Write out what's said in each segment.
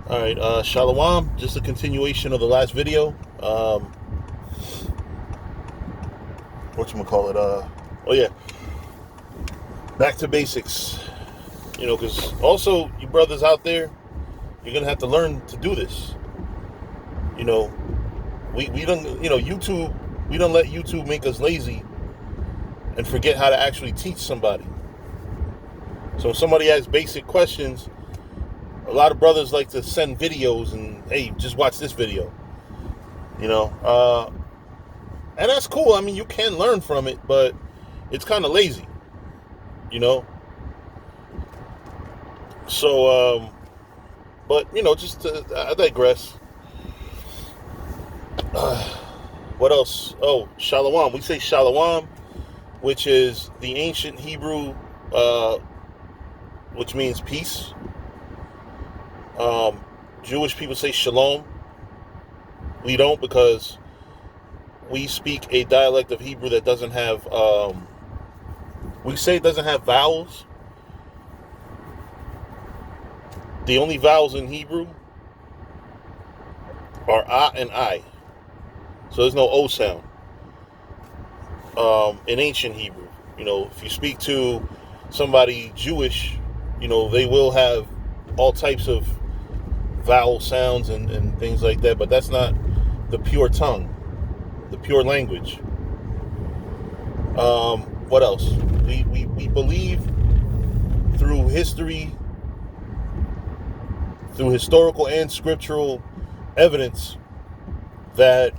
All right, Shalom. Just a continuation of the last video. Whatchamacallit? Oh yeah, back to basics. Because also you brothers out there, you're gonna have to learn to do this. You know, we don't. YouTube. We don't let YouTube make us lazy and forget how to actually teach somebody. So if somebody has basic questions, a lot of brothers like to send videos and hey, just watch this video. You know, and that's cool. I mean, you can learn from it, but it's kind of lazy, you know. So, but I digress. What else? Oh, Shalom. We say Shalom, which is the ancient Hebrew, which means peace. Jewish people say Shalom. We don't, because we speak a dialect of Hebrew that doesn't have. We say it doesn't have vowels. The only vowels in Hebrew are ah and I. So there's no O sound. In ancient Hebrew, if you speak to somebody Jewish, they will have all types of vowel sounds and things like that, but that's not the pure tongue, the pure language. What else? We believe through history, through historical and scriptural evidence, that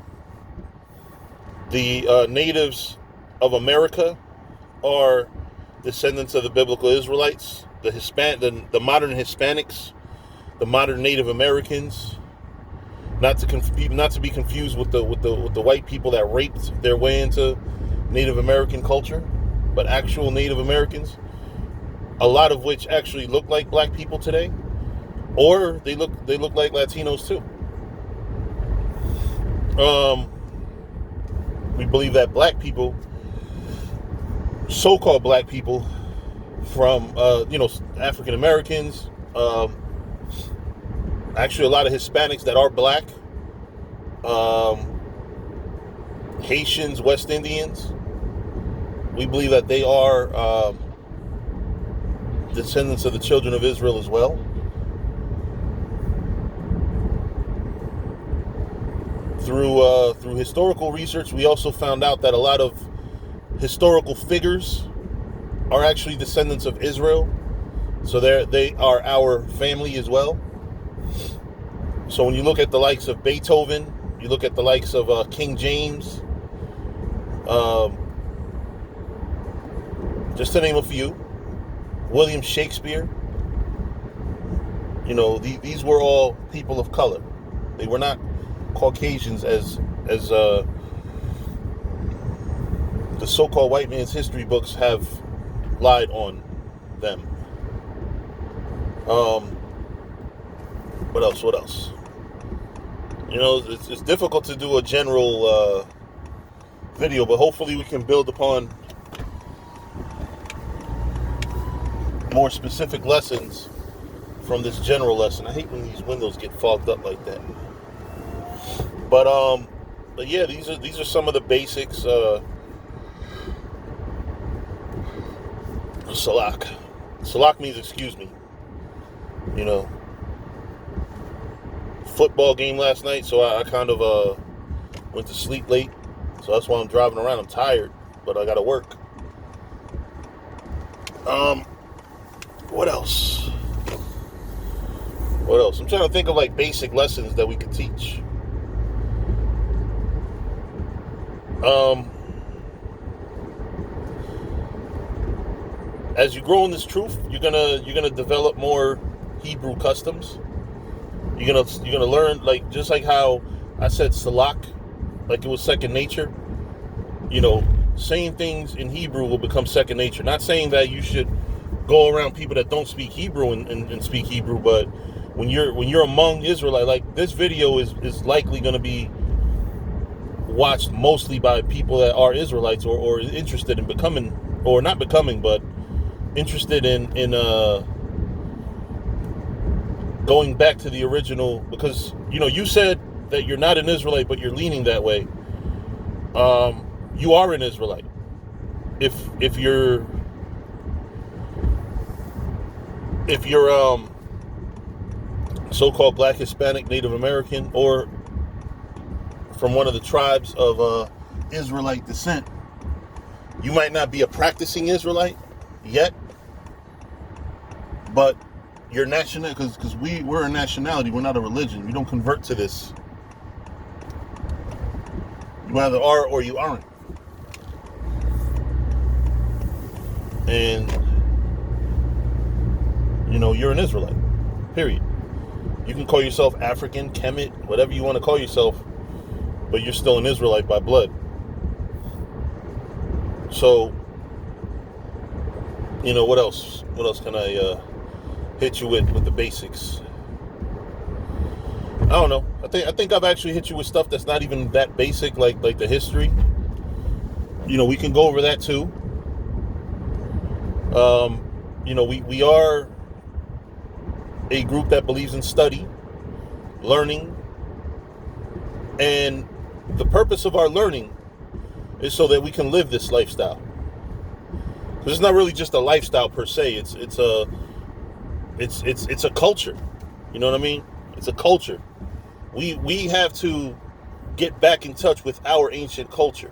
the natives of America are descendants of the biblical Israelites, the modern Hispanics, the modern Native Americans. Not to be confused with the white people that raped their way into Native American culture, but actual Native Americans, a lot of which actually look like black people today, or they look like Latinos too. We believe that black people, so-called black people from African Americans, actually a lot of Hispanics that are black, Haitians, West Indians, we believe that they are descendants of the children of Israel as well. Through historical research, we also found out that a lot of historical figures are actually descendants of Israel. So they are our family as well. So when you look at the likes of Beethoven, you look at the likes of King James, just to name a few, William Shakespeare, these were all people of color. They were not Caucasians as the so-called white man's history books have lied on them. What else? It's difficult to do a general video, but hopefully we can build upon more specific lessons from this general lesson. I hate when these windows get fogged up like that. But yeah, these are some of the basics. Salak. Salak means excuse me. Football game last night, so I kind of went to sleep late. So that's why I'm driving around. I'm tired, but I gotta work. What else? I'm trying to think of like basic lessons that we could teach. As you grow in this truth, you're gonna develop more Hebrew customs. You're gonna learn, like, just like how I said salak, like it was second nature. Saying things in Hebrew will become second nature. Not saying that you should go around people that don't speak Hebrew and speak Hebrew, but when you're among Israelites, like this video is likely going to be watched mostly by people that are Israelites or interested in becoming, or not becoming, but interested in going back to the original, because you said that you're not an Israelite, but you're leaning that way. You are an Israelite if you're so-called Black, Hispanic, Native American, or from one of the tribes of Israelite descent. You might not be a practicing Israelite yet, but your nationality, because we're a nationality, we're not a religion. You don't convert to this. You either are or you aren't. And you're an Israelite, period. You can call yourself African, Kemet, whatever you want to call yourself, but you're still an Israelite by blood. So, what else? What else can I hit you with the basics? I don't know. I think I've actually hit you with stuff that's not even that basic, like the history. We can go over that too. We are a group that believes in study, learning, and the purpose of our learning is so that we can live this lifestyle. Because it's not really just a lifestyle per se. It's a culture. You know what I mean? It's a culture. We have to get back in touch with our ancient culture.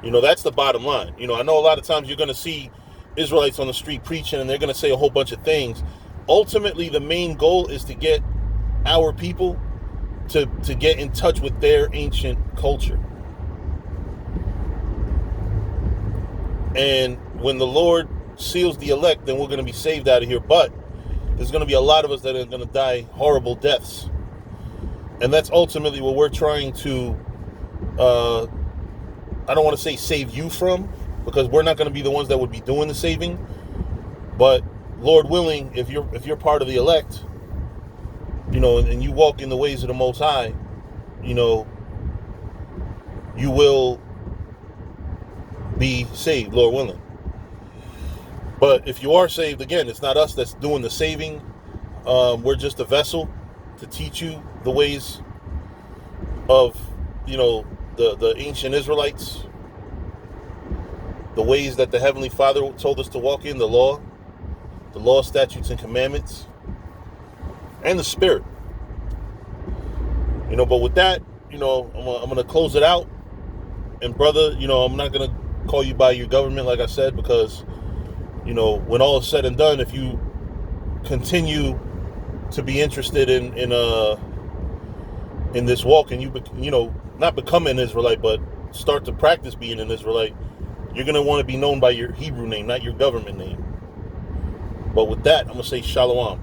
That's the bottom line. I know a lot of times you're going to see Israelites on the street preaching, and they're going to say a whole bunch of things. Ultimately, the main goal is to get our people to get in touch with their ancient culture. And when the Lord seals the elect, then we're going to be saved out of here. But there's going to be a lot of us that are going to die horrible deaths. And that's ultimately what we're trying to, I don't want to say save you from, because we're not going to be the ones that would be doing the saving. But Lord willing, if you're part of the elect, and you walk in the ways of the Most High, you will be saved, Lord willing. But if you are saved, again, it's not us that's doing the saving. We're just a vessel to teach you the ways of, the ancient Israelites, the ways that the Heavenly Father told us to walk in, the law, statutes, and commandments, and the Spirit. But with that, I'm going to close it out. And brother, I'm not going to call you by your government, like I said, because, when all is said and done, if you continue to be interested in this walk, and you not become an Israelite, but start to practice being an Israelite, you're going to want to be known by your Hebrew name, not your government name. But with that, I'm going to say shalom.